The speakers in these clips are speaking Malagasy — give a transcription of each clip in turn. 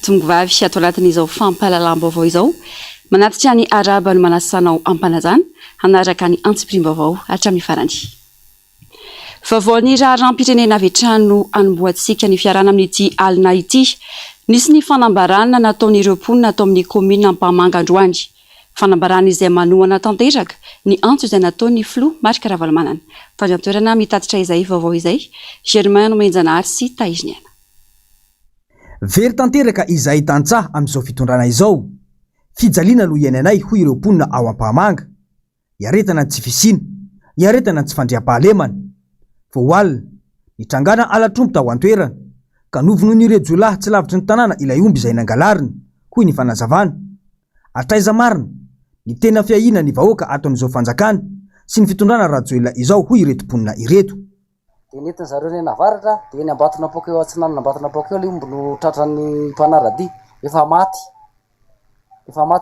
tongovavy sy ato anatin'izao fampahalalam-baovao izao manatitra ny araba ny manasanao ampanajana hanaraka ny antsipirim-baovao hatramin'ny farany. Vaovaon'ny raharaham-pirenena avy hatrany anomboantsika ny fiarana amin'ity alina ity. Nisy ny fanambarana nataon'ireo mponina atao amin'ny komina Ampamanga androany. Fanambarana izay manohana tanteraka ny antso izay nataon'ny filoha Marika Ravalomanana. Tany an-toerana mitatitra izay vaovao izay Germain Menjanary sy Taiziniana. Very tanteraka izay tantsaha amin'izao fitondrana izao. Fijaliana aloha iainanay hoy ireo mponina ao Ampamanga. Iaretana tsy fisina, iaretana tsy fandriam-pahalemana. Vao alina, nitrangana alatrompo tao an-toerana, ka novonoin'ireo jolahy tsy lavitry ny tanàna ilay omby izay nangalariny, hoy ny fanazavana. Atraiza marina, ny tena fiahina ny vahoaka ataon'izao fanjakana sy ny fitondrana rajoelina izao hoy ireto mponina ireto. Dia nentin zareo ny navaratra, dia ny ambatona pokeo atsinanana ambatona pokeo ilay omby no tratran'ny mpanaradia, efa maty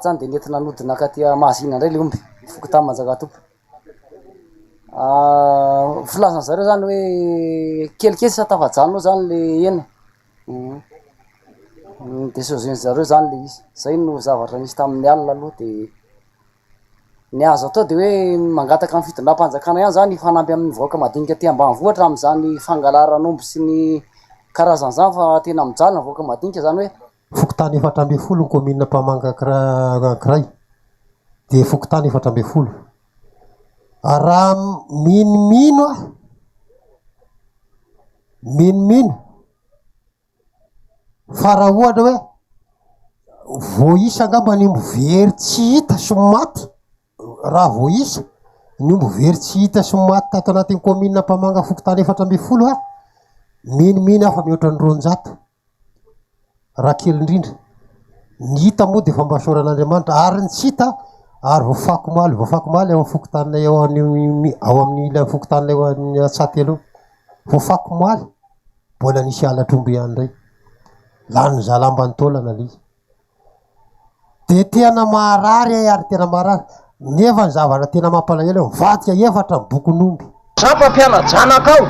zany dia nentina nodina katia mahazina indray ilay omby, foky tamin'ny Manjakatopo. Filazana zareo zany hoe kelikely sa tafajanona zany le hena. Dia sozeny zareo zany le izy. Zay no zavatra nisy tamin'ny alina aloha dia ny azo atao dia hoe mangataka amin'ny fitondram-panjakana ihany zany fanampy amin'ny vahoaka madinika aty ambanivohitra amin'izany fangalaran'omby sy ny karazan'izany fa tena mijalina vahoaka madinika zany hoe Fokotany 400 ny komina Ampamanga ankiray dia fokotany 400. Raha minimino fa raha ohatra hoe voisa angamba ny omby very tsy hita sy maty, raha voisa ny omby very tsy hita sy maty tato anatin'ny komina Ampamanga fokotany 400 minimino afa mihoatra ny 200. Raha kely indrindra ny hita moa dia fambasoran'Andriamanitra ary ny tsy hita ary voafako maly ao fokotanay ao amin'ny ilay fokotanay ao amin'ny Antsaty aloha voafako maly mbola nisy alatromby ihany indray lany zalambany taolana lay izy dia tena maharary ary tena maharary nefa ny zavatra tena mampalahelo vatika efatra ny bokon'omby Sampam-pianajanaky ao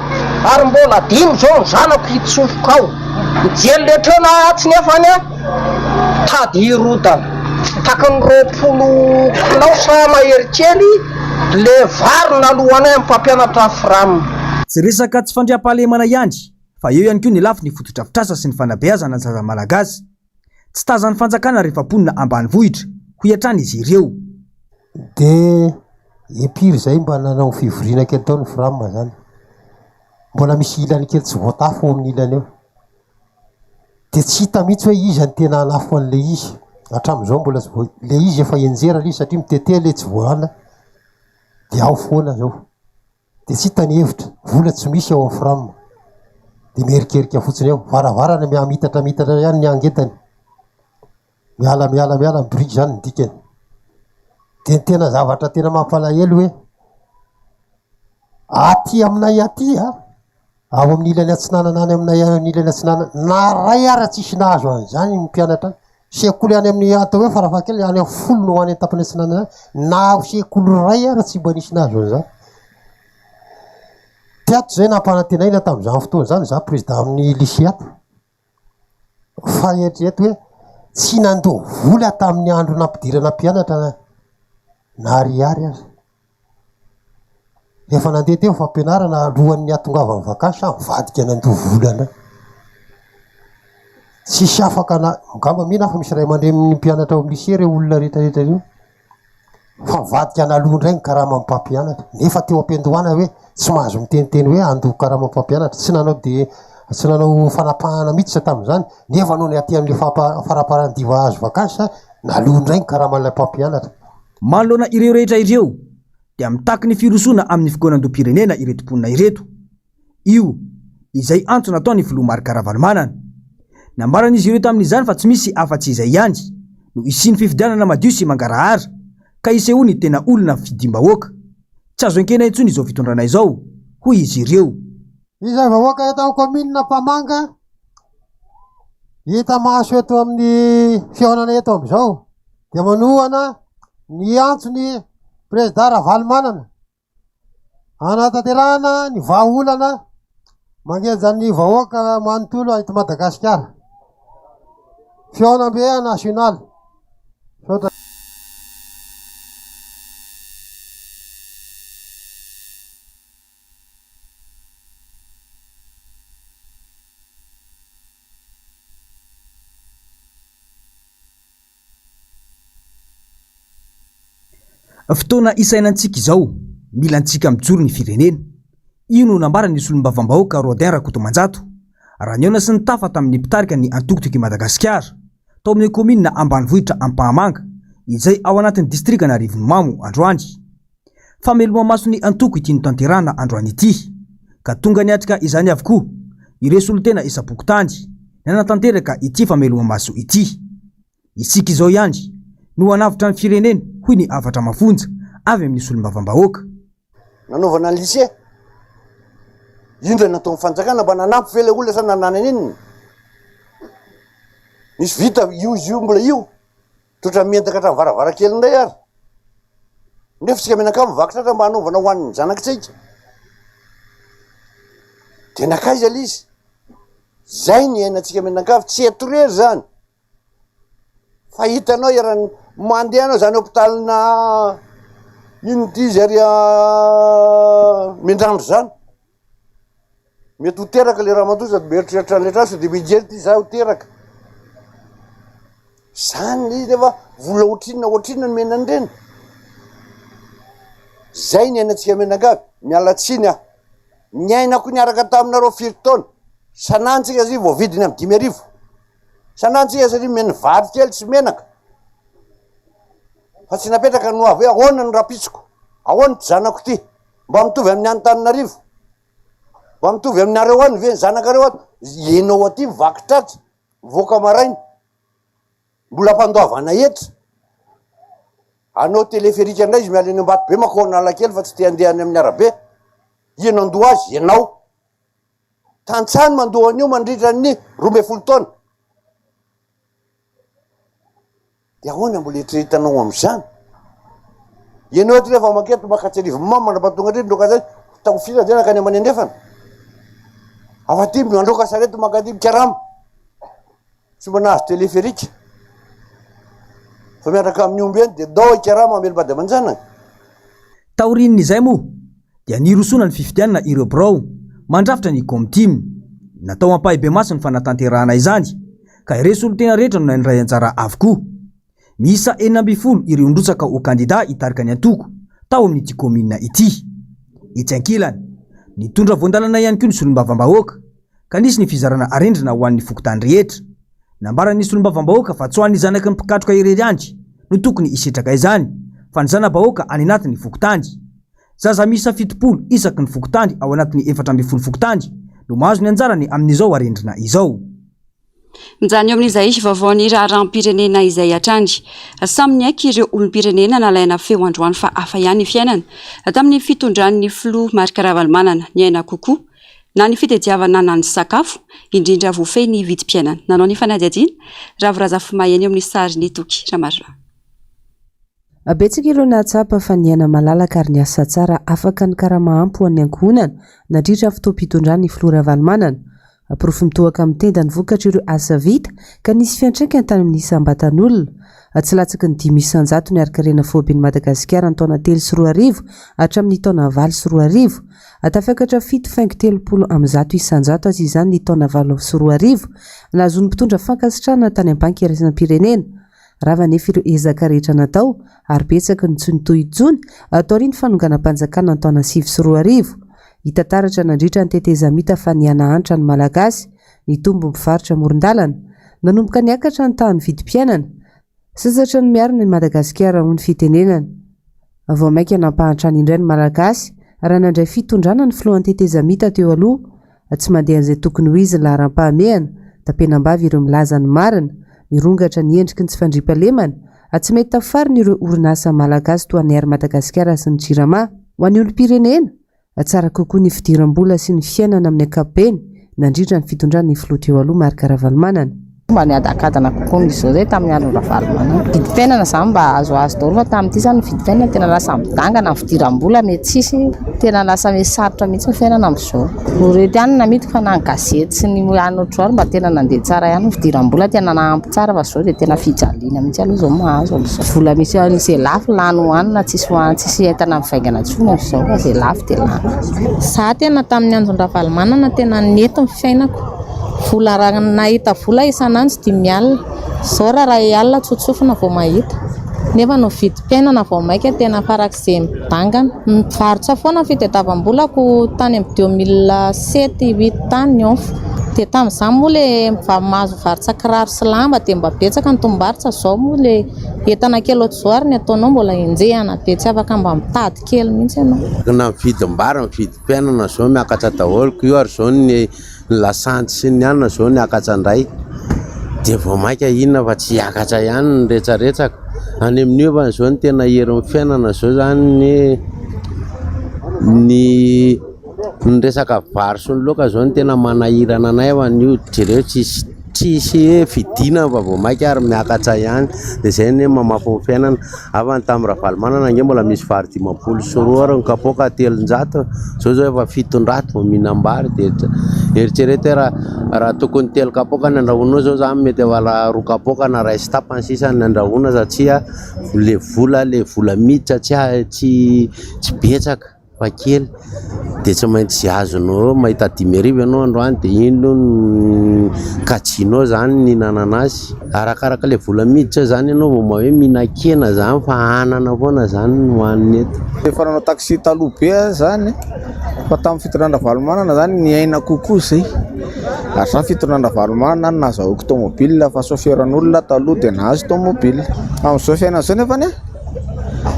ary mbola 5 zao ny zanako hitsofoka ao mijely letrena atsy nefany tady irodana takany 20 kilao sa mahery kely le varina alohanay amin'ny mpampianatra firamina. Tsy resaka tsy fandriam-pahalemana ihany fa eo ihany koa ny lafy ny fototra-pitrasa sy ny fanabeazana ny zaza malagasy. Tsy tazan'ny fanjakana rehefa mponina ambanivohitra ho hiatrany izy ireo. Dia empiry zay mba nanao fivoriana kely tao ny firamina zany, mbola misy ilany kely tsy voatafo amin'ny ilany eo dia tsy hita mihitsy hoe izy ny tena anafo an'le izy hatramin'izao mbola tsy le izy efa enjera le satria mitete le tsy voana dia ao foana zao dia tsy hita ny hevitra vola tsy misy ao amin'ny firamina dia miherikerika fotsiny eo varavarana mitatra ihany ny angetany miala ny biriky zany ny dikany. Dia ny tena zavatra tena mampalahelo hoe aty aminay aty ao amin'ny ilany atsinanana any aminay ilany atsinanana na ray ara tsisy nahazo an'izany ny mpianatra sekoly any amin'ny atao hoe farafakely any amin'ny 10 no any an-tampony atsinanana na sekoly ray ara tsy mba nisy nahazo an'izany. Tiato zay nampanantenaina tamin'izany fotoana zany za président amin'ny lycéato fa eritrereto hoe tsy nandoa vola tamin'ny andro nampidirana mpianatra na ariary azy rehefa nandeha teo fampianarana alohan'ny atongavan'ny vakansy mivadika nandoa volana tsisy afaka na ngamba mihina fa misy ray aman-dren'ny mpianatra ao amin'ny lycée reo olona rehetrarehetra reo fa mivadika naloha indray ny karama amin'ny mpampianatra nefa teo am-piandohana hoe tsy mahazo miteniteny hoe andoha karama amin'ny mpampianatra tsy nanao fanapahana mihitsy tamin'izany nefa noho ny aty amin'le faraparandiva azo vakansy naloha indray ny karama an'ilay mpampianatra. Manoloana ireo rehetra ireo dia mitaky ny firosoana amin'ny fikonan-doam-pirenena ireto mponina ireto. Io izay antso nataon'ny filoha Marika Ravalomanana. Nambaran'izy ireo tamin'izany fa tsy misy afa-tsy izay ihany no isiany fifidianana madio sy mangarahara ka isehoany tena olona fidimbahoaka. Tsy azo ankena intsony izao fitondrana izao hoy izy ireo. Izay vahoaka eto amin'ny komina Ampamanga hita maso eto amin'ny fihaonana eto amin'izao dia manohana ny antsony président Ravalomanana anatanterahana ny vahaolana mangeja ny vahoaka manontolo eto Madagasikara. Fiaonambe national. Fotoana isainantsika izao, mila antsika mijoro ny firenena. Io no nambarany ny solombavam-bahoaka Rodin Rakotomanjato. Raha niona sy nitafa tamin'ny mpitarika ny antokotoko i Madagasikara, tao amin'ny komina ambanivohitra Ampahamanga, izay ao anatin'ny distrika na Rivonimamo androany. Fameloma maso ny antoko ity no tanterana androany ity, ka tonga niatrika izany avokoa ireo solotena isa-pokotany nanatanteraka ity fameloma maso ity. Isika izao ihany no anavitra ny firenena hoy ny avatra mafonja avy amin'ny solombavam-bahoaka. Nanaovana ny lycée indra natao fanjakana mba nanampy vele olona sa nananany iny. Misy vita io mbola io totra mientaka hatramin'ny varavarankely indray ary. Nefa tsika menakavy vakotratra mba hanaovana ho an'ny zanakitsika. De nakaiza izy. Zay ny ainatsika menakavy tsy etorery zany. Fa hitanao iarany mandeha anao zany hôpitalina ino ty zary Mendrandro zany. Mety ho teraka le raha matoa sady mieritreritra ny letrasa de mijery ty za ho teraka. Zany izy efa vola ohatrinona ny menany reny. Zay ny ainatsika menakavy, miala tsiny aho. Ny ainako niaraka taminareo firy taona. Sanantsika zy vao vidiny amin'ny 5,000. Sanantsika satria meny vary kely tsy menaka. Fa tsy napetraka no avy hoe ahoana ny rapitsiko, ahoana ty zanako ty, mba mitovy amin'ny Antananarivo, mba mitovy aminareo any ve ny zanakareo ato. Ianao aty vakitratra, voaka maraina, mbola mpandoavana etra. Anao teleferika indray izy miala eny Ambato be mako Analakely fa tsy te handehany amin'ny arabe. Ianao andoha azy, ianao. Tantsany mandoa an'io mandritra ny 12 taona. De ahoana mbola eritreretanao am'izany? Ianao eto rehefa maketo makatsy Rivonimamo mandrapatonga ndray ndoka zay tago fira zay nakany amany andrefana. Afaty mandroka sarety makaty Karama. Tsy mba nahazo teleferika. Fa miaraka amin'ny omby eny de dao Karama Amelobady Amanjanana. Taorinin'izay moa dia nirosona ny fifidianana ireo birao mandrafitra ny Comtim. Natao ampahibe maso ny fanatanterahana izany, ka ireo solotena rehetra no nandray anjara avokoa. Miisa 12 ireo ndrotsaka ho kandida hitarika ny antoko tao amin'ity komina ity. Itsy ankilany, nitondra voandalana ihany koa ny solombavam-bahoaka, ka nisy ny fizarana arendrina ho an'ny fokotany rehetra. Nambaran'ny solombavam-bahoaka fa tsy ho an'ny zanaky ny mpikatroka irery andry no tokony hisetraka izany, fa ny zana-bahoaka any anatin'ny fokotany. Zaza miisa 70 isaky ny fokotany ao anatin'ny 400 fokotany no mahazo ny anjarany amin'izao arendrina izao. Mijany eo amin'izay vaovaon'ny raharaham-pirenena izay atrandry. Samy niaiky ireo olom-pirenena nalaina feo androany fa hafa ihany ny fiainana tamin'ny fitondran'ny filoha Marc Ravalomanana, ny aina kokoa na ny fitadiavana na ny sakafo, indrindra voafehy ny vidim-piainana. Nanao ny fanadihadiana Ravirazafimaheny eo amin'ny sary ny Toky Ramarova. Betsaka ireo nahatsapa fa ny aina malalaka ary ny asa tsara afaka ny karama-ampy ho an'ny ankohonana nandritra fotoam-pitondran'ny filoha Ravalomanana. Porofo mitohaka amin'ny tenda ny vokatra ireo asa vita ka nisy fiantraikany tany amin'ny isam-batan'olona. Tsy latsaky ny 500 ny arikarena fobin'ny Madagasikara ny taona 3 hatramin'ny taona 9 tafakatra 7.30 amin'ny 100 azy izany ny taona 9 nazon'ny mpitondra fankasitrahana tany am-banky iraisam-pirenena. Rava nefa ireo ezaka rehetra natao ary betsaka ny tsy nitohitsony atao ry ny fanonganam-panjakana ny taona 9 hitataratra nandritra ny tetezamita fa niana antra ny malagasy ny tombo mpivarotra morondalana nanomboka niakatra ny tany vidim-piainana sasatra ny miarina ny Madagasikara ho ny fitenenana. Vao maika nampahantrany indray ny malagasy raha nandray fitondrana ny filohan'ny tetezamita teo aloha tsy mandeha an'izay tokony ho izy ny laharam-pahamehana tapenam-bavy ireo milaza ny marina mirongatra ny endriky ny tsy fandriampahalemana tsy mety tafariny ireo orinasa malagasy toa ny Air Madagasikara sy ny Jirama ho an'ny olom-pirenena. Tsara kokoa ny fidiram-bola sy ny fiainana amin'ny ankapobeny nandritra ny fitondran'ny filoha teo aloha Marc Ravalomanana. mba niadakadana kokoa izao zay tamin'ny andro ravalomana vidim-piainana zany mba azoazo daholo fa tamin'ity zany ny vidim-piainana tena lasa midangana amin'ny fidiram-bola mety tsisy tena lasa mety sarotra mihitsy ny fiainana amin'izao orety ihany namidiko fa na ny gazety sy ny anotra ary mba tena nandeha tsara ihany ny fidiram-bola tena nahampy tsara fa zao dia tena fijaliana mihitsy aloha zao mahazo amin'izao vola misy izay lafo lany hohanina tsisy entana mivaingana tsony amin'izao fa izay lafo dia lany za tena tamin'ny andro ravalomana tena nety ny fiainako vola raha nahita vola isanandro dia mialina zao raha alina tsotsofina vao mahita nefa no vidim-piainana vao maika tena farak'izay midangana mivarotra foana fitadiavam-bolako tany amin'ny 2007-8 tany ofo dia tamin'izany moa le mahazo varotra kiraro sy lamba dia mba betsaka ny tombarotra zao moa le entana kely ohatr'izao ary ny ataonao mbola enjehana dia tsy afaka mba mitady kely mihitsy ianao na mividim-bary mividim-piainana zao miakatra daholo io ary zao ny lasanty sy ny anina zao ny akatra indray dia vao maika inona fa tsy hiakatra ihany ny retsaretsaka any amin'io fa zao ny tena herin'ny fiainana zao zany ny resaka vary sy ny loka zao ny tena manahirana anay fa n'io jereo tsisy fidina fa vao maika ary miakatra ihany dia zay ny mamafy ny fiainana avany tamin'ny ravalomana nge mbola misy vary 500 ary ny kapoaka 300 zao efa 700 vao mihinam-bary dia eritrereto raha tokony 3 kapoaka ny andrahoana zao zany mety efa 2 kapoaka na ray sy tapany sisa ny andrahoana satria le vola miditra tsy betsaka fa kely dia tsy maintsy azonao mahita 10,000 ianao androany dia ino kajinao zany ny hinanana azy arakaraka le vola miditra zany ianao vao ma hoe mihinan-kena zany fa anana foana zany no hoaniny eto efa nanao taxi taloha be zany fa tamin'ny fitondrana valomana zany ny aina kokoa zay ary zany fitondrana valomana nazahoako tomobile fa sofieran'olona taloha dia nahazo tomobile amin'izao fiainana zao nefany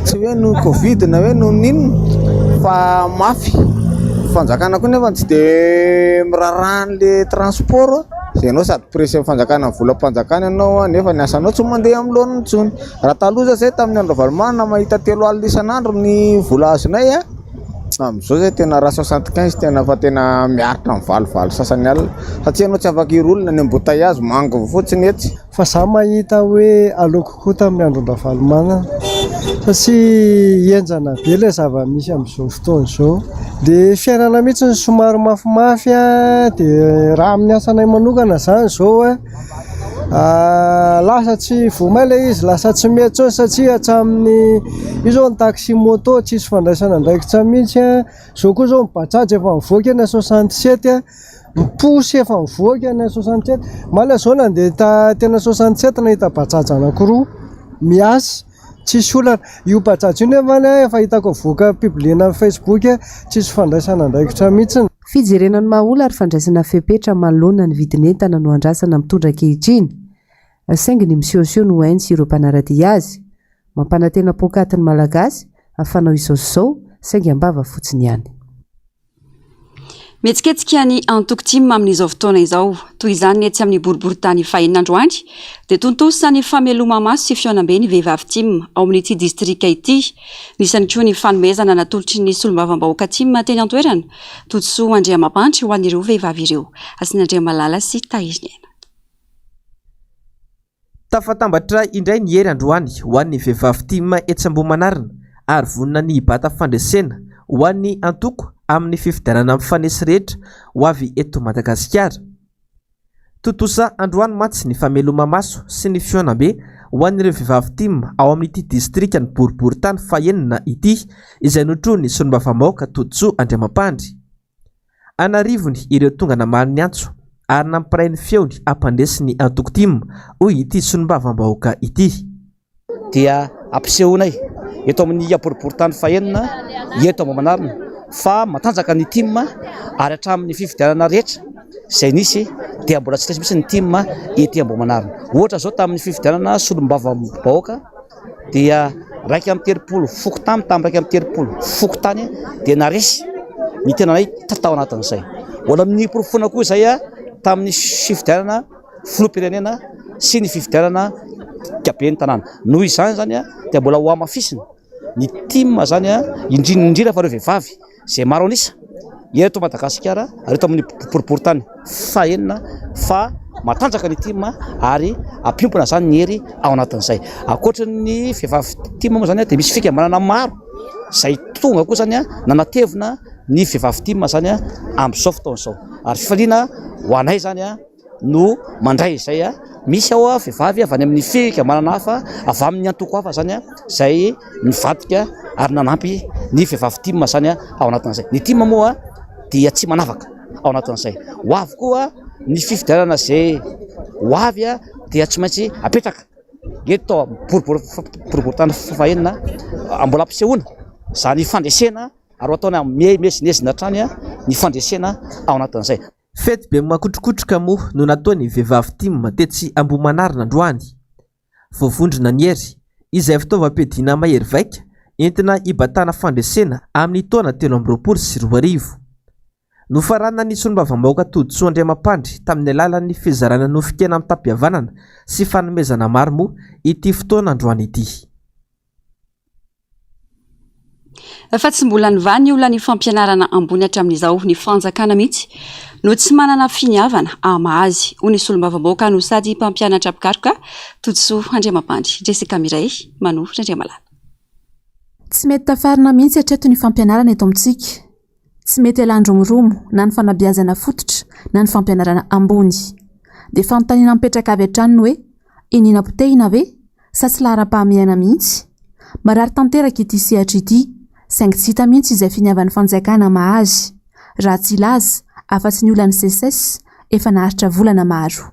tsy hoe no covid na hoe no ninona fa mafy fanjakana koa nefa tsy dia miraran'le transport zay ianao sady presy amin'ny fanjakana ny volam-panjakana ianao nefa ny asanao tsy mandeha amin'ny lohan'ny intsony raha taloha zay tamin'ny andro valomana mahita 3 alina isan'andro ny vola azonay amin'izao zay tena raha 75 tena fa tena miaritra amin'ny valivalo sasany alina satria ianao tsy afaka irolona ny embouteillage mango fotsiny etsy fa za mahita hoe aleoko koa tamin'ny andro valomana satria enjana be ilay zava-misy amin'izao fotoana izao dia fiainana mihitsy ny somary mafimafy dia raha amin'ny asanay manokana zany izao lasa tsy vomay ilay izy lasa tsy mety tsony satria hatramin'ny io zao ny taxi moto tsisy fandraisana ndraikitra mihitsy zao koa zao mibajaja efa mivoaka eny 67 miposy efa mivoaka eny 67 mala zao nandeha tena 67 nahita bajaja anankiroa miasa tsisy olana io bajaja io nefany efa hitako voaka pibliana amin'ny Facebook tsisy fandraisana ndraikitra mihitsy fijerenany mahaola ary fandraisana fepetra manoloana ny vidin'entana no andrasana mitondra kehitriny saingy ny misiosio no haintsy ireo mpanaradia azy mampanantena pokatin'ny malagasy afanao izao saingy ambava fotsiny ihany mihetsiketsika ny antoko-tima amin'izao fotoana izao toy izany etsy amin'ny boriboritany fahin'androany dia tontosa ny fameloma-maso sy fionambe ny vehivavy tima ao amin'ity distrika ity nisany koa ny fanomezana natolotry ny solombavam-bahoaka tima teny antoerana totosoa andriamapantry ho an'ireo vehivavy ireo asin'andriamalala sy tahirina tafatambatra indray ny hery androany ho an'ny vehivavy tima etsambomanarina ary vonina ny bata fandresena ho an'ny antoko amin'ny fifidianana mifanesy rehetra ho avy eto Madagasikara. Totosa androany matsy ny fameloma-maso sy ny fionambe ho an'ireo vehivavy tima ao amin'ity distrika ny boriboritany fahenina ity izay notrony solombavam-bahoaka Totosoa Andriamampandry. Anarivony ireo tonga namaly ny antso ary nampiray ny feony ampandesy ny antoko tima hoy ity solombavam-bahoaka ity. Dia ampisehonay eto amin'ny boriboritany fahenina eto Ambohimanarina fa matanjaka ny tima ary hatramin'ny fifidianana rehetra izay nisy dia mbola tsy misy ny tima ety Ambohimanarina. Ohatra zao tamin'ny fifidianana solombavam-bahoaka dia 130 foko tamin'ny 130 foko tany dia naresy ny tenanay tao anatin'izay. Wala amin'ny porofona koa izay tamin'ny fifidianana filoham-pirenena sy ny fifidianana kaben'ny tanàna. Noho izany zany dia mbola ho amafisina ny tima zany indrindra fa ireo vehivavy izay maro anisa eto Madagasikara ary eto amin'ny boriboritany fahenina fa matanjaka ny tima ary ampiompona zany ny hery ao anatin'izay. Akoatra ny vehivavy tima moa zany dia misy fikambanana maro zay tonga koa zany nanatevina ny vehivavy tima zany amin'izao fotoana izao. Ary fifaliana ho anay zany no mandray izay misy ao vehivavy avy any amin'ny fikambanana hafa avy amin'ny antoko hafa zany zay mivadika ary nanampy ny vehivavy tima zany ao anatin'izay. Ny tima moa dia tsy manavaka ao anatin'izay. Ho avy koa ny fifidianana zay ho avy dia tsy maintsy apetraka eto boriboritany fahaenina mbola ampisehoana zany fandresena ary ataona mezinezina hatrany ny fandresena ao anatin'izay. Fety be makotrokotroka moa no nataony vehivavy tima tetsy Ambohimanarina androany. Voavondrona ny hery izay fitaovam-piadiana mahery vaika entina hibatana fandresena amin'ny taona 2024. Nofarana ny solombavambahoaka Toditsoa Andriamampandry tamin'ny alalan'ny fizarana nofikena amin'ny tampihavanana sy fanomezana maro moa ity fotoana androany ity. Fa tsy mbola nivany olona ny fampianarana ambony hatramin'izao ny fanjakana mihitsy no tsy manana finiavana amazy ho ny solombavambahoaka no sady mpampianatra pikaroka Toditsoa Andriamampandry. Jessica Miray manofy Andriamalala. Tsy mety tafarina mihitsy hatreto ny fampianarana eto amintsika. Tsy mety alandromiromo na ny fanabeazana fototra na ny fampianarana ambony. Dia fanontaniana mipetraka avy hatrany hoe inina potehina ve sa tsy lahara-pahamehana mihitsy. Marary tanteraka ity sehatra ity saingy tsy hita mihitsy izay finiavan'ny fanjakana mahazy. Raha tsy ilaza afa-tsy ny olan'ny CSS efa naharitra volana maro.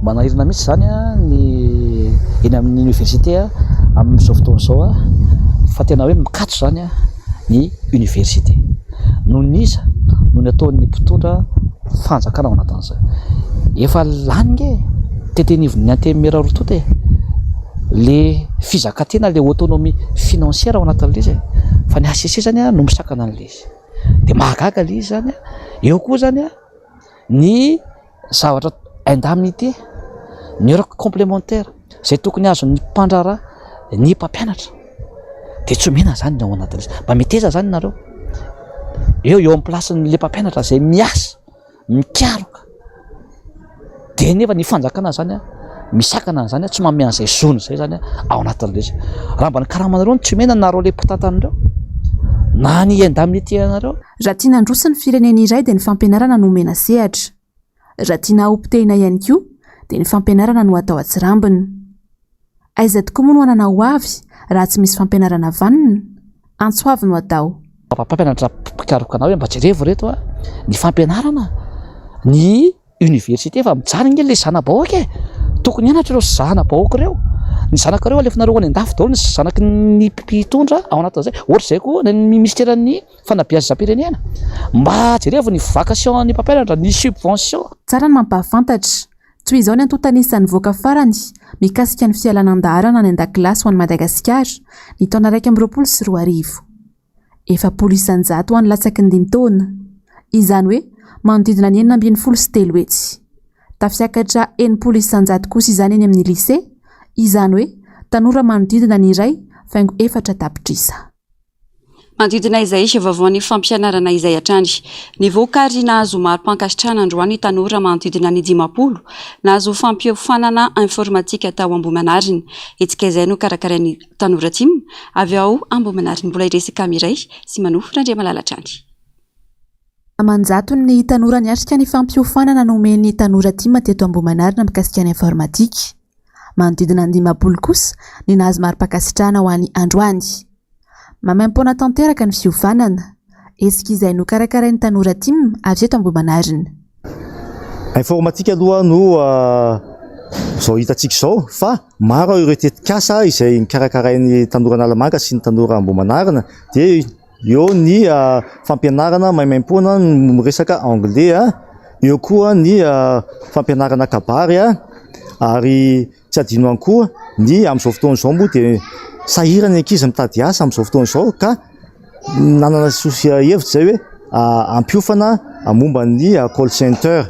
Manahirana mihitsy zany ny eny amin'ny université amin'izao fotoana izao fa tena hoe mikatso zany ny université. Noho niza no ny ataon'ny mpitondra fanjakana ao anatin'izay. Efa lany tetenivony ny antemera rotote le fizakantena le autonomie financière ao anatin'ilay izy fa ny ACC zany no misakana an'ilay izy. Dia mahagaga ilay izy zany eo koa zany ny zavatra indemnité ny heure complémentaire zay tokony azon'ny mpandraharaha ny mpampianatra dia tsy omena zany ao anatin'izy. Mba meteza zany nareo eo amin'ny plasin'le mpampianatra zay miasa mikaroka dia nefa ny fanjakana zany misakana an'izany tsy manome an'izay zony zay zany ao anatin'ilay izy. Raha mba ny karamanareo ny tsy omena nareo le mpitantanareo na ny indemnité anareo. Raha tiana handrosa ny firenena iray dia ny fampianarana no omena sehatra. Raha tiana hopitehina ihany koa dia ny fampianarana no atao atsirambina. Aiza tokoa moa no anana ho avy raha tsy misy fampianarana vanina? Antsoavy no atao. Mpampianatra pikaroka hoe mba jerevo reto ny fampianarana ny université fa mijanona ilay zana-bahoaka tokony hianatra ireo zana-bahoaka ireo. Ny zanakareo alefanareo any an-dafy daholo ny zanaky ny mpitondra ao anatin'izay. Ohatra izay koa ny ministèren'ny fanabeazam-pirenena mba jerevo ny vacation ny mpampianatra ny subvention. Tsara ny mampahafantatra toy izao ny antontanisany voaka farany mikasika ny fialan-andaharana ny an-dakilasy ho an'i Madagasikara ny taona 2024. Efa polisan-jato ho an'ny latsaky ny 5 taona. Izany hoe manodidina ny 913 hetsy. Tafiakatra polisan-jato kosa izany eny amin'ny lycée. Izany hoe tanora manodidina ny iray faingo 4 tapitrisa. Manodidina izay vavaon'ny fampianarana izay hatrany. Ny voakary nahazo maro mpankasitrahana androany tanora manodidina ny 50 nahazo fampiofanana informatika tao Ambohimanarina. Etsika izay no karakarain'ny tanora tima avy ao Ambohimanarina. Mbola Jessica Miray sy manofy Andriamalala hatrany. Amanjato ny tanora niatrika ny fampiofanana nomen'ny tanora tima teto Ambohimanarina mikasika ny informatika. Manodidina ny 50 kosa ny nahazo maro mpankasitrahana ho an'ny androany. Mamaimpona tanteraka ny fiofanana. Esika izay no karakarain'ny tanora tima avy eto Ambohimanarina. Informatika aloha no zao hitantsika zao fa maro ireo tetikasa izay karakarain'ny tanora Analamanga sy ny tanora Ambohimanarina dia eo ny fampianarana maimaim-pona resaka anglais, eo koa ny fampianarana kabary ary tsy adino ihany koa ny amin'izao fotoana izao moa dia sahirana ny ankizy mitady asa amin'izao fotoana izao ka nanana sosia hevitra zay hoe ampiofana momba ny call center.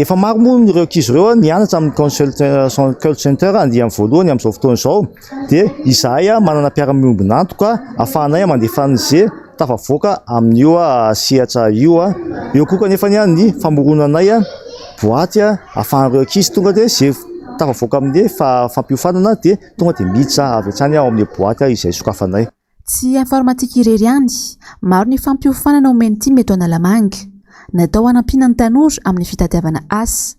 Efa maro moa ireo ankizy ireo nianatra amin'ny call center andia amin'ny voalohany amin'izao fotoana izao dia izahay manana mpiara-miombina antoka ahafahanay mandefa an'izay tafavoaka amin'io sehatra io. Eo koa kanefa ny famoronanay boaty ahafahan'ireo ankizy tonga dia zay tafavoaka amin'ny fampiofanana dia tonga dia miditra avy hatrany ao amin'ny boaty izay sokafanay. Tsy informatika irery ihany, maro ny fampiofanana omeny ity mety Analamanga, natao hanampiana ny tanora amin'ny fitadiavana asa.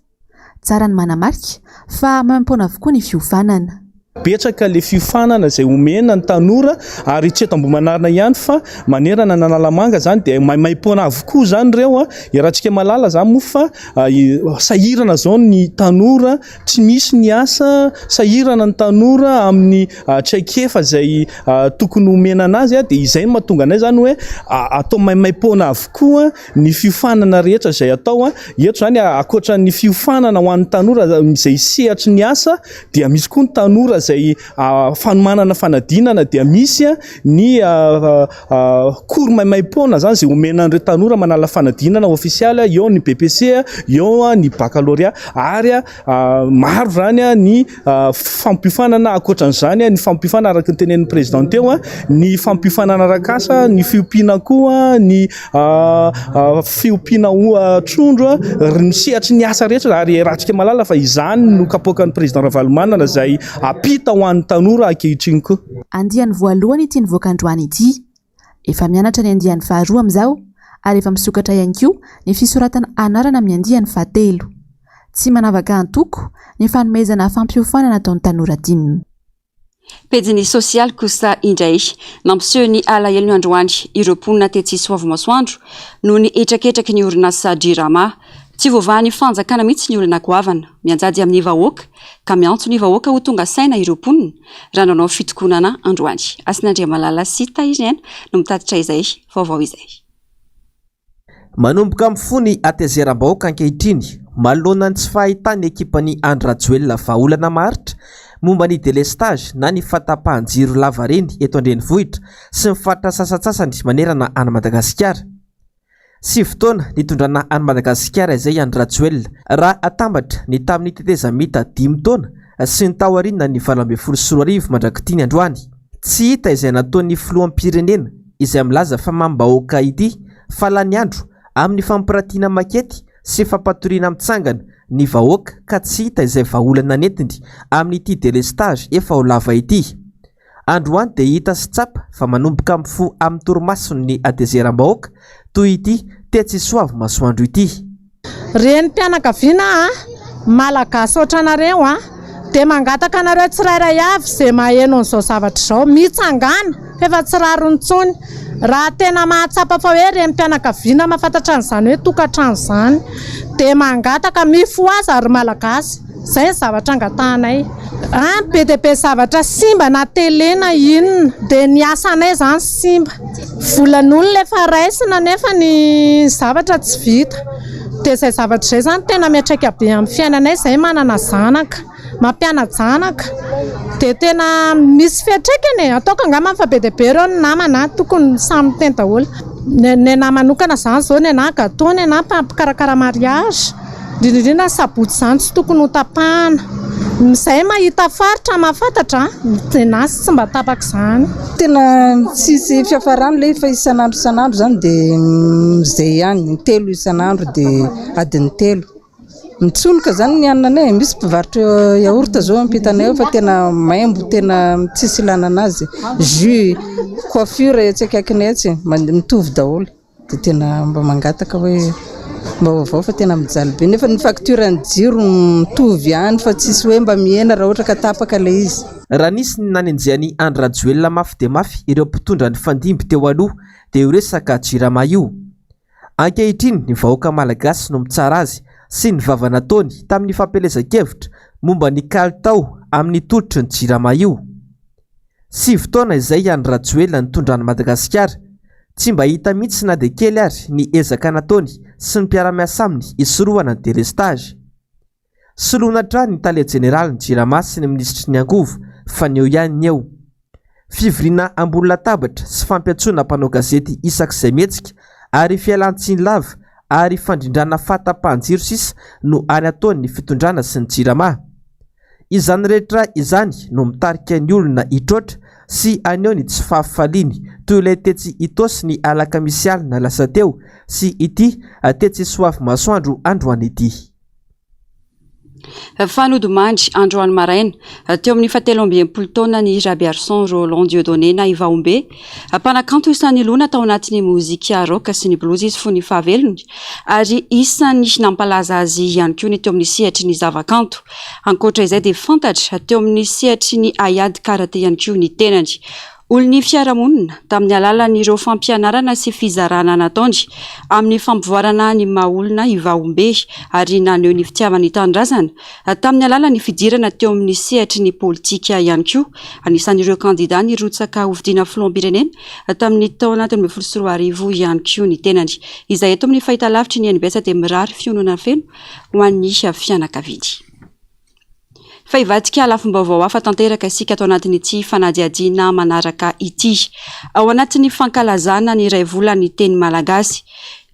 Tsara ny manamarika fa maimpoana avokoa ny fiofanana. Betsaka le fiofanana izay omena ny tanora ary tsy eto Ambohimanarina ihany fa manerana ny Analamanga zany dia maimpoana avokoa zany ireo iarahantsika malala zany moa fa sahirana zao ny tanora tsy misy ny asa, sahirana ny tanora amin'ny traikefa izay tokony omena anazy dia izay no mahatonga anay zany hoe atao maimpoana avokoa ny fiofanana rehetra izay atao eto zany akoatra ny fiofanana ho an'ny tanora izay sehatry ny asa dia misy koa ny tanora izay fanomanana fanadinana dia misy ny cours maimpoana zany izay omena an'ireo tanora manala fanadinana ofisialy, eo ny BPC, eo ny baccalauréat ary maro zany ny fampiofanana akoatran'izany ny fampiofanana araka ny tenenin'ny président teo ny fampiofanana arak'asa, ny fiompiana koa, ny fiompiana trondro ny sehatry ny asa rehetra ary rahantsika malala fa izany no kapoakan'ny président Ravalomanana izay apita ho an'ny tanora ankehitriny koa. Andiany voalohany ity nivoaka androany ity. Efa mianatra ny andiany faharoa amin'izao ary efa misokatra ihany koa ny fisoratana anarana amin'ny andiany fahatelo. Tsy manavaka antoko ny fanomezana fampiofanana ataon'ny tanora dimy. Pejiny sosialy kosa indray nampiseho ny alahelo ny androany ireo mponina tetsy Soavimasoandro noho ny etraketraky ny orinasa Jirama. Tsy voavaha ny fanjakana mihitsy ny olona goavana mianjady amin'ny vahoaka ka miantso ny vahoaka ho tonga saina ireo mponina raha nanao fitokonana androany. Asin'Andriamalala sy Tairena no mitatitra izay vaovao izay. Manomboka mifony atezeram-bahoaka ankehitriny manoloana ny tsy fahitany ekipany Andrajoelina vahaolana maritra momba ny délestage na ny fatapahan-jiro lavareny eto Andrenivohitra sy ny faritra sasatsasany manerana any Madagasikara. Sy fotoana nitondrana any Madagasikara izay Andrajoelina raha atambatra ny tamin'ny tetezamita 5 taona sy ny taoriana ny 2024 mandrakitiny androany. Tsy hita izay nataon'ny filoham-pirenena izay milaza fa mambahoaka ity fa lany andro amin'ny fampiratiana makety sy fampatoriana mitsangana ny vahoaka ka tsy hita izay vahaolana netiny amin'ity délestage efa ho lava ity. Androany dia hita sy tsapa fa manomboka mifo amin'ny torimasony ny atezeram-bahoaka toy ity tetsy Soavimasoandro ity. Reny mpianakaviana malagasy ohatranareo dia mangataka anareo tsirairay avy izay maheno an'izao zavatra izao mitsangana efa tsy rarony intsony. Raha tena mahatsapa fa hoe reny mpianakaviana mahafantatra an'izany hoe tokantrano izany dia mangataka mifoaza ary malagasy. Izay ny zavatra angatahanay. Be dia be zavatra simba na telena inona dia ny asanay izany simba. Volan'olona efa raisina nefa ny zavatra tsy vita. Dia izay zavatra izay izany tena miatraika be amin'ny fiainanay izay manana zanaka, mampiana zanaka. Dia tena misy fiatraikany ataoko angamba fa be dia be ireo ny namana tokony samy teny daholo. Ny namanokana izany izao ny anahy gâteau ny anahy mpikarakara mariage. Indrindra sabotsy izany tsy tokony ho tapahana. Izay mahita faritra mahafantatra dia nasy tsy mba tapaka izany. Tena tsisy fiafarany ilay fa isan'andro izany dia izay ihany 3 isan'andro dia adiny 3. Mitsonika izany ny ananay, misy mpivarotra yaourt zao ampitanay fa tena maimbo, tena tsisy ilana anazy. Jus, coiffure etsy akaikinay etsy mitovy daholo. Dia tena mba mangataka hoe mba vaovao fa tena mijaly be. Nefa ny facture ny jiro mitovy ihany fa tsisy hoe mba mihena raha ohatra ka tapaka ilay izy. Raha nisy ny nanenjehany Andrajoelina mafy dia mafy ireo mpitondra ny fandimby teo aloha dia io resaka Jirama io. Ankehitriny ny vahoaka malagasy no mitsara azy sy ny vavana taony tamin'ny fampelezan-kevitra momba ny kalitao amin'ny tolotry ny Jirama io. 7 taona izay Andrajoelina nitondrany Madagasikara. Tsy mba hita mihitsy na dia kely ary ny ezaka nataony sy ny mpiara-miasa aminy isorohana ny délestage. Soloina trany ny talia jeneraly ny Jirama sy ny minisitry ny angovo fa ny eo ihany ny eo. Fivoriana ambony latabatra sy fampiantsoana mpanao gazety isak'izay mihetsika ary fialan-tsiny lava ary fandrindrana fatapahan-jiro sisa no any ataony ny fitondrana sy ny Jirama. Izany rehetra izany no mitarika ny olona hitroatra sy aneo ny tsy fahafaliany toy ilay tetsy Itosy ny alakamisy alina lasa teo sy ity tetsy Soavimasoandro androany ity. Fanodimandry Androany maraina teo amin'ny 17 taona ny Rabiarson Roland Dieudonné na Ivaombe mpanakanto isan'ny loha natao anatin'ny mozika rock sy ny blues izy fony fahavelony ary isan'ny nampalaza azy ihany koa ny teo amin'ny sehatry ny zavakanto ankoatra izay dia fantatra teo amin'ny sehatry ny Ayad Karate ihany koa ny tenany olony fiarahamonina tamin'ny alalan'ireo fampianarana sy fizarana nataony amin'ny fampivoarana ny mahaolona Ivaombe ary naneho ny fitiavany tanindrazana tamin'ny alalan'ny fidirana teo amin'ny sehatry ny politika ihany koa anisan'ireo kandida ny rotsaka hovidiana filoham-pirenena tamin'ny taona 2024 ihany koa ny tenany izay eto amin'ny fahitalavitry ny NBS dia mirary fionona feno ho an'ny fianakavidy. Fa ivadika lafim-baovao hafa tanteraka isika ato anatin'ity fanadihadiana manaraka ity. Ao anatin'ny fankalazana ny iray volany teny malagasy.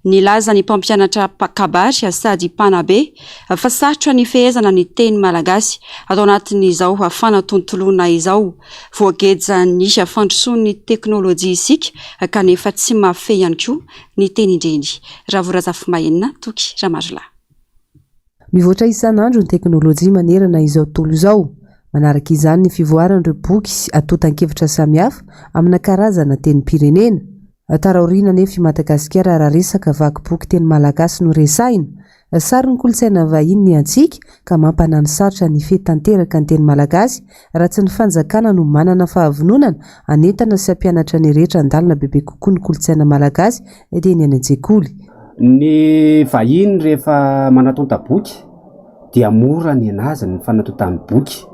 Nilaza ny mpampianatra kabary sady mpanabe fa sarotra ny fehezana ny teny malagasy atao anatin'izao fanatontoloana izao. Voagejany fandrosoan'ny teknôlôjia isika kanefa tsy mahafehy ihany koa ny teny indreny. Ravorazafy mahenina toky Ramarola. Mivoatra isan'andro ny teknôlôjia manerana izao tontolo izao. Manaraka izany ny fivoaran'ireo boky atotan-kevitra samihafa amina karazana tenim-pirenena. Taraoriana nefa i Madagasikara raha resaka vaky-boky teny malagasy no resahina. Sary ny kolontsaina vahiny ny antsika ka mampanano sarotra ny fety tanteraka ny teny malagasy raha tsy ny fanjakana no manana fahavononana anentana sy ampianatra ny rehetra andalina bebe kokoa ny kolontsaina malagasy dia ny any an-tsekoly. Ny vahiny rehefa manatonta boky dia mora ny anazy ny fanatontany boky.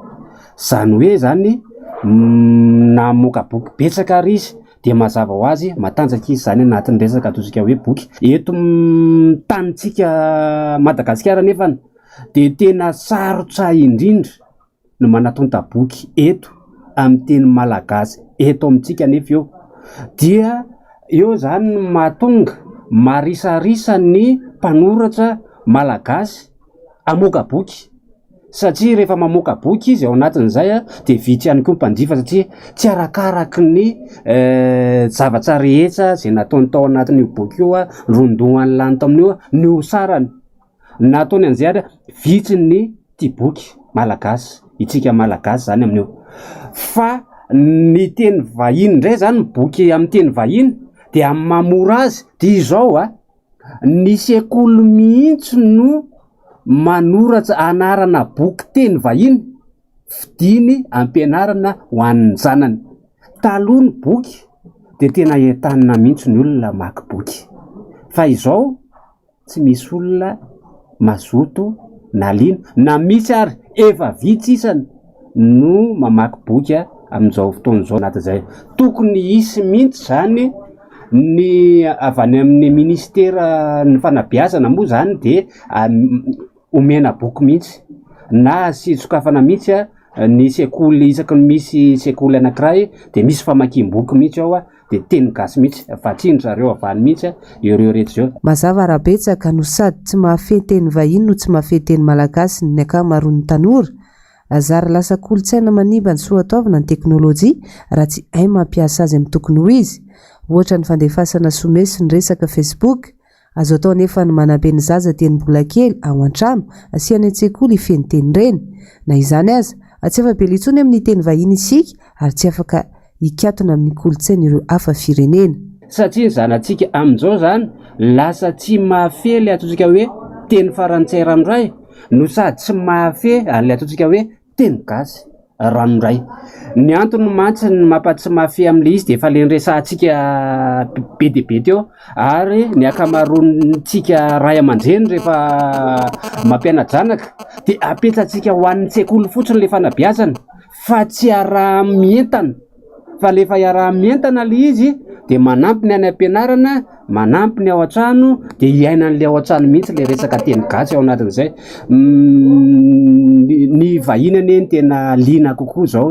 Zany hoe zany namoaka boky betsaka ary izy dia mazava ho azy matanjaka izy zany anatin'ny resaka atosika hoe boky. Eto tanintsika Madagasikara nefany dia tena sarotra indrindra no manatonta boky eto amin'ny teny malagasy eto amintsika nefa eo dia eo zany mahatonga marisarisa ny mpanoratra malagasy amoaka boky satria rehefa mamoaka boky izy ao anatin'izay dia vitsy ihany koa mpanjifa satria tsy arakaraky ny zavatra rehetra izay nataony tao anatin'io boky io rondohany lany tao amin'io ny hosarany nataony an'izay ary vitsy ny ty boky malagasy itsika malagasy zany amin'io. Fa ny teny vahiny indray zany boky amin'ny teny vahiny dia amin'ny mamora azy dia izao ny sekoly mihitsy no manoratra anarana boky teny vahiny fidiny ampianarana ho an'ny zanany. Taloha ny boky dia tena entanina mihitsy ny olona mamaky boky fa izao tsy misy olona mazoto na liana na misy ary efa vitsy isany no mamaky boky amin'izao fotoan'izao anatin'izay. Tokony hisy mihitsy zany ny avy any amin'ny ministera ny fanabeazana moa zany dia omena boky mihitsy na sy sokafana mihitsy ny sekoly isaky ny misy sekoly anankiray dia misy famakiam-boky mihitsy ao dia teny gasy mihitsy vatsiny zareo avany mihitsy ireo rehetra izao. Mazava rabetsaka no sady tsy mahafehy teny vahiny no tsy mahafehy teny malagasy ny ankamaroan'ny tanora. Azary lasa kolontsaina manimba ny soatoavana ny teknôlôjia raha tsy hay mampiasa azy amin'ny tokony ho izy. Ohatra ny fandefasana somesy ny resaka Facebook, azo atao nefa ny manabe ny zaza teny mbola kely ao an-trano asiany an-tsekoly ifeny teny reny. Na izany aza, tsy afa-be litsony amin'ny teny vahiny isika ary tsy afaka hikatona amin'ny kolontsaina ireo hafa firenena. Satria zanantsika amin'izao zany lasa tsy mahafehy ilay ataontsika hoe teny farantsay ranoray no sady tsy mahafehy an'ilay ataontsika hoe teny gasy ranoray. Ny antony mantsy ny mampatsy mahafehy amin'ilay izy dia efa ilay resahantsika be dia be teo ary ny akamaroantsika ray aman-dreny rehefa mampianatra zanaka dia apetsantsika ho an'ny tsekoly fotsiny ilay fanabeazana fa tsy araha-mientana. Fa rehefa iaraha-mientana ilay izy dia manampy ny any ampianarana, manampy ny ao an-trano dia hiainan'ilay ao an-trano mihitsy ilay resaka teny gasy ao anatin'izay. Ny vahiny anie tena liana kokoa zao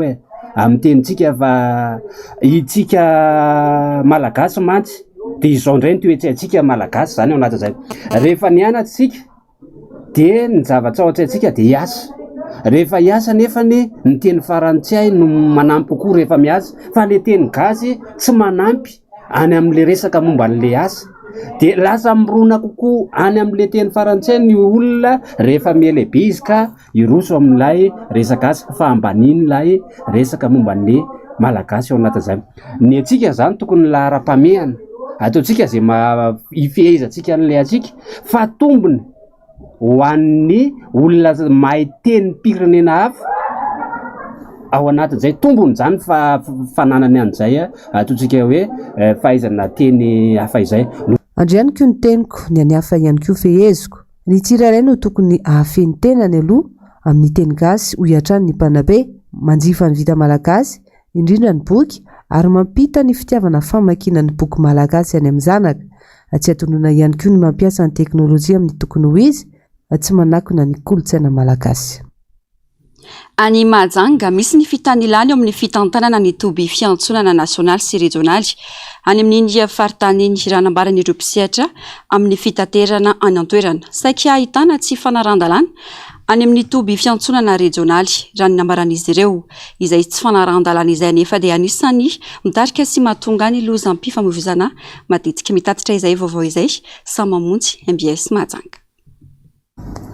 amin'ny tenintsika fa itsika malagasy mantsy dia izao indray ny toetsaintsika malagasy zany ao anatin'izay. Rehefa nianatsika dia ny zavatra ao an-tsaintsika dia hiasa. Rehefa hiasa nefany ny teny farantsay no manampy kokoa rehefa miasa fa ilay teny gasy tsy manampy any amin'ilay resaka momba an'ilay asa de lasa mirona kokoa any am'le teny farantsay ny olona rehefa mielehibe izy ka iroso amin'ilay resaka asy fa ambaniny lay resaka momba ny malagasy ao anatin'izany. Ny atsika zany tokony lahara-pamehana ataotsika zay ifehezantsika an'ilay atsika fa tombony ho an'ny olona mahay teny pirenena hafa ao anatin'izay tombony zany fananany an'izay ataotsika hoe fahaizana teny hafa izay. Andriany koa ny teniko ny any hafa ihany koa feheziko ny tsirairay no tokony ahafeny tenany aloha amin'ny teny gasy ho iatrany ny mpanabe manjifa ny vita malagasy indrindra ny boky ary mampita ny fitiavana famakiana ny boky malagasy any amin'ny zanaka. Tsy atonona ihany koa ny mampiasa ny teknôlôjia amin'ny tokony ho izy tsy manakona ny kolontsaina malagasy. Any Mahajanga misy ny fitanilany eo amin'ny fitantanana ny toby fiantsonana nasionaly sy regionaly any amin'ny faritany ranambarany ireo mpisehatra amin'ny fitaterana any an-toerana saika ahitana tsy fanaran-dalàna any amin'ny toby fiantsonana regionaly raha ny nambaran'izy ireo izay tsy fanaran-dalàna izay anefa dia anisany mitarika sy mahatonga ny lozam-pifamoivoizana matetika mitatitra izay vaovao izay sa mamonjy MBS Mahajanga.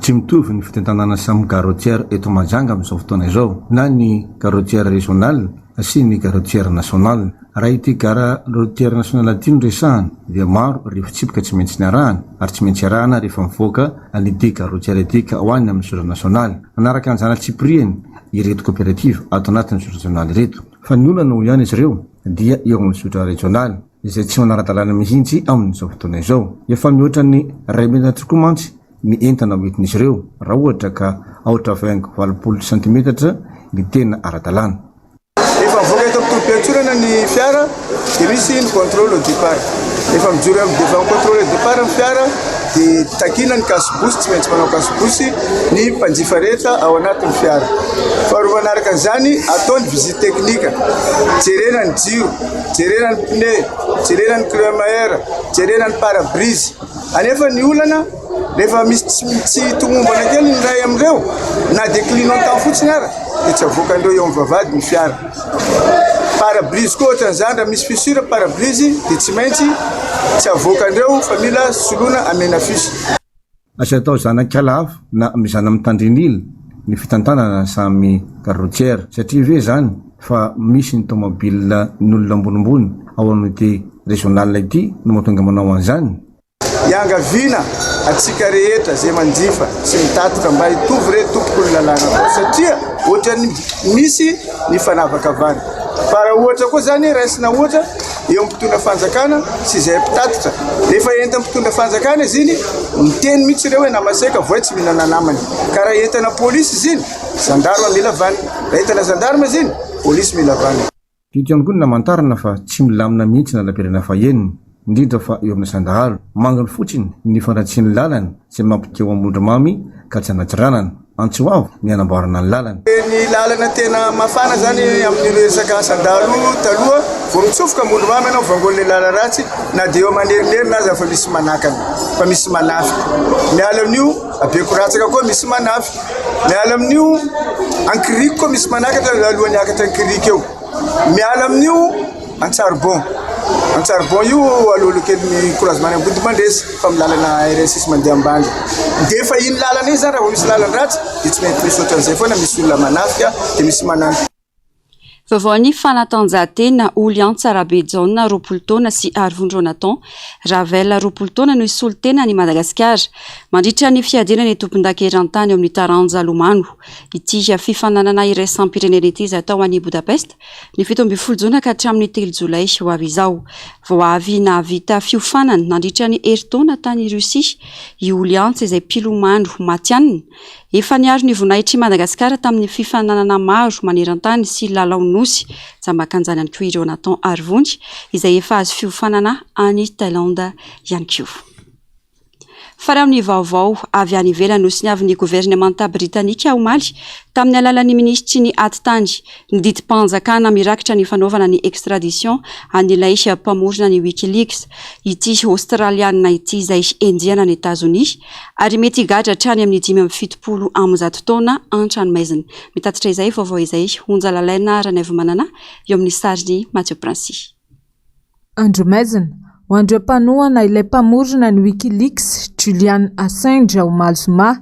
Tsy mitovy ny fitantanana samy garotière eto Mahajanga amin'izao fotoana izao na ny garotière régional sy ny garotière national. Raha ity garotière national ity no resahana dia maro rivotsipika tsy maintsy ny arahana ary tsy maintsy arahana rehefa mivoaka an'ity garotière ity ka ho any amin'ny sora national. Manaraka an'izany tsiprieny ireto coopérative ato anatin'ny sora national ireto fa ny olana ho ihany izy ireo dia eo amin'ny sora régional izay tsy manara-dalàna mihitsy amin'izao fotoana izao. Efa mihoatra ny ray metatra tokoa mantsy ny entana hoentin'izy ireo raha ohatra ka aotra 20 cm ny tena ara-dalàna. Efa mivoaka eto amin'ny tobi-piantsonana ny fiara dia misy ny contrôle au départ. Efa mijory amin'ny contrôle au départ ny fiara dia takina ny kasibosy tsy maintsy manao kasibosy ny mpanjifa rehetra ao anatin'ny fiara. Faharoa manaraka an'izany ataony visite teknika, jerena ny jiro, jerena ny pneu, jerena ny crémaire, jerena ny pare-brise. Anefa ny olana rehefa misy tsy tomombana kely ny ray amin'ireo na déclinon tamin'ny fotsiny ara dia tsy avoakandreo eo amin'ny vavahady ny fiara. Pare-brise koa ohatran'izany raha misy fissure pare-brise dia tsy maintsy tsy avoakandreo fa mila soloina amena fisy. Asa atao zanan-kalafo na mizana mitandrin'ila ny fitantanana samy garotière satria ve zany fa misy ny tomobile ny olona ambonimbony ao amin'ity régional ity no mahatonga manao an'izany. Iangaviana atsika rehetra zay manjifa sy mitatoka mba hitovy re tompoko ny lalàna satria ohatra misy ny fanavakavana. Fa raha ohatra koa zany raisina ohatra eo mpitondra fanjakana sy izay mpitatotra rehefa enta mpitondra fanjakana izy iny miteny mihitsy ireo hoe namaseka voay tsy mihinana namany. Ka raha entana polisy izy iny gendarme mila vany, raha entana gendarme izy iny polisy mila vany. Ity ihany koa ny namantarana fa tsy milamina mihitsy na lam-pirenena faheniny indrindra fa eo amin'ny sandahalo mangany fotsiny ny fanratsiany lalana izay mampikeo ambondramamy ka tsy anatsiranana antsoavo ny anamboarana ny lalana. Ny lalana tena mafana zany amin'ny resaka sandalo taloha vao mitsofoka ambondramamy anao vangolin'ilay lala ratsy na dia eo manerinery aza fa misy manakana fa misy manafika. Miala amin'io abekoratsaka koa misy manafika. Miala amin'io ankiriko koa misy manakatra alohan'ny akatra ankiriko eo. Miala amin'io an-tsarbon. An-tsarbon io alohalo kely ny croisement ambody mandresy fa milalana RS6 mandeha ambany. Dia fa iny lalana iny zany raha misy lalana ratsy dia tsy maintsy misy ohatran'izay foana misy olona manafika dia misy manafika. Vaovao ny fanatanjahantena Oulian Tsarabe Jauna roapolo taona sy Arvon-Jonathan Ravel roapolo taona no isolo tena ny Madagasikara mandritra ny fiadina ny tompon-dakeran-tany amin'ny taranja Lomano. Ity fifananana iraisam-pirenena ity izay atao any Budapest ny 17 Jona ka hatramin'ny 3 Jolay ho avy izao. Vao avy nahavita fiofanana nandritra ny herintaona tany Russia i Oulian izay mpilomano matianina. Efa niaro ny voninahitry Madagasikara tamin'ny fifananana maro maneran-tany sy lalao nosy Zambak'anjany ihany koa i Jonathan Arvondy izay efa azo fiofanana any Thailande ihany koa. Fara amin'ny vaovao avy any ivelany nosy ny avy ny gouvernemanta britanika omaly tamin'ny alalan'ny ministry ny ati-tany ny didim-panjakana mirakitra ny fanaovana ny extradition an'ilay mpamorona ny Wikileaks ity Australiana ity izay endiana ny États-Unis ary mety higadra hatrany amin'ny 570 am'zato taona an-tranomaizina. Mitatitra izay vaovao izay Onjalalaina Ranaivo Manana eo amin'ny sariny Mathieu Princy. Andro maizina ho andreo mpanohana ilay mpamorona ny Wikileaks Julian Assange omaly Zuma.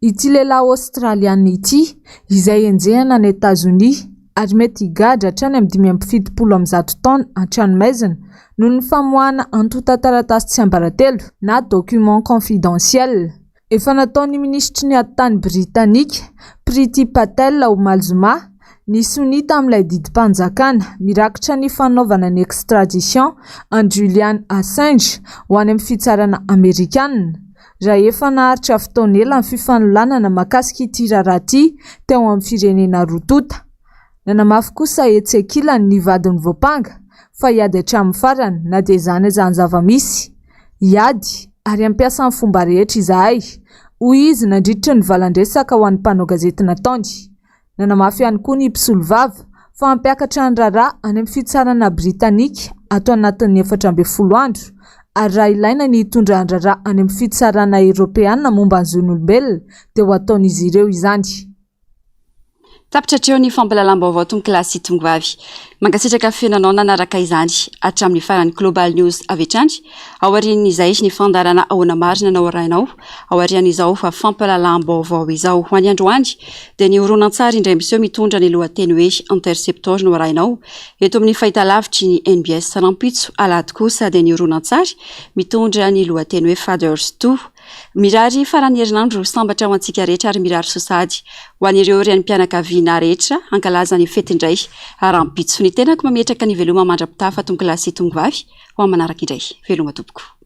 Ity lehilahy Australiana ity izay enjehana any États-Unis ary mety higadra hatrany amin'ny 570 taona an-tranomaizina noho ny famoahana antota taratasy tsy ambaratelo na document confidentiel. Efa nataon'ny ministry ny ady-tany Britannika Priti Patel omaly Zuma ny sonita amin'ilay didim-panjakana mirakitra ny fanaovana ny extradition an Julian Assange ho any amin'ny fitsarana Amerikanina. Raha efa naharitra fotoana ela ny fifanolanana mahakasika ity raharaha ity teo amin'ny firenena rotota. Nanamafy kosa etsekilany ny vadiny voapanga fa hiady hatramin'ny farany na dia izany azany zava-misy. Hiady ary ampiasa ny fomba rehetra izahay. Hoy izy nandritra ny valandresaka ho an'ny mpanao gazety nataony. Nanamafy ihany koa ny mpisolo vava fa hampiakatra ny raharaha any amin'ny fitsarana Britanika ato anatin'ny 14 andro. Ary raha ilaina ny hitondra ny raharaha any amin'ny fitsarana Eropeana momba ny zon'olombelona dia ho ataon'izy ireo izany. Tapitra hatreo ny fampalalam-baovao tony kilasy tongivavy. Mankasitraka fiainanao nanaraka izany hatramin'ny farany Global News avy hatrany. Ao aorian'izay ny fandarana ahoana marina na orainao. Ao aorian'izao fa fampalalam-baovao izao ho an'ny androany dia ny horonan-tsary indray miseho mitondra ny lohateny hoe Interceptor no orainao. Eto amin'ny fahitalavitry ny NBS Rampitso alady kosa dia ny horonan-tsary mitondra ny lohateny hoe Fathers 2. Mirary farany herinandro sambatra ho antsika rehetra ary mirary sosady ho an'ireo rian'ny mpianakaviana rehetra hankalaza ny fety indray Rampitso ny tenako mametraka ny veloma mandrapitafa tony kilasy tongivavy ho amin'ny manaraka indray veloma tompoko.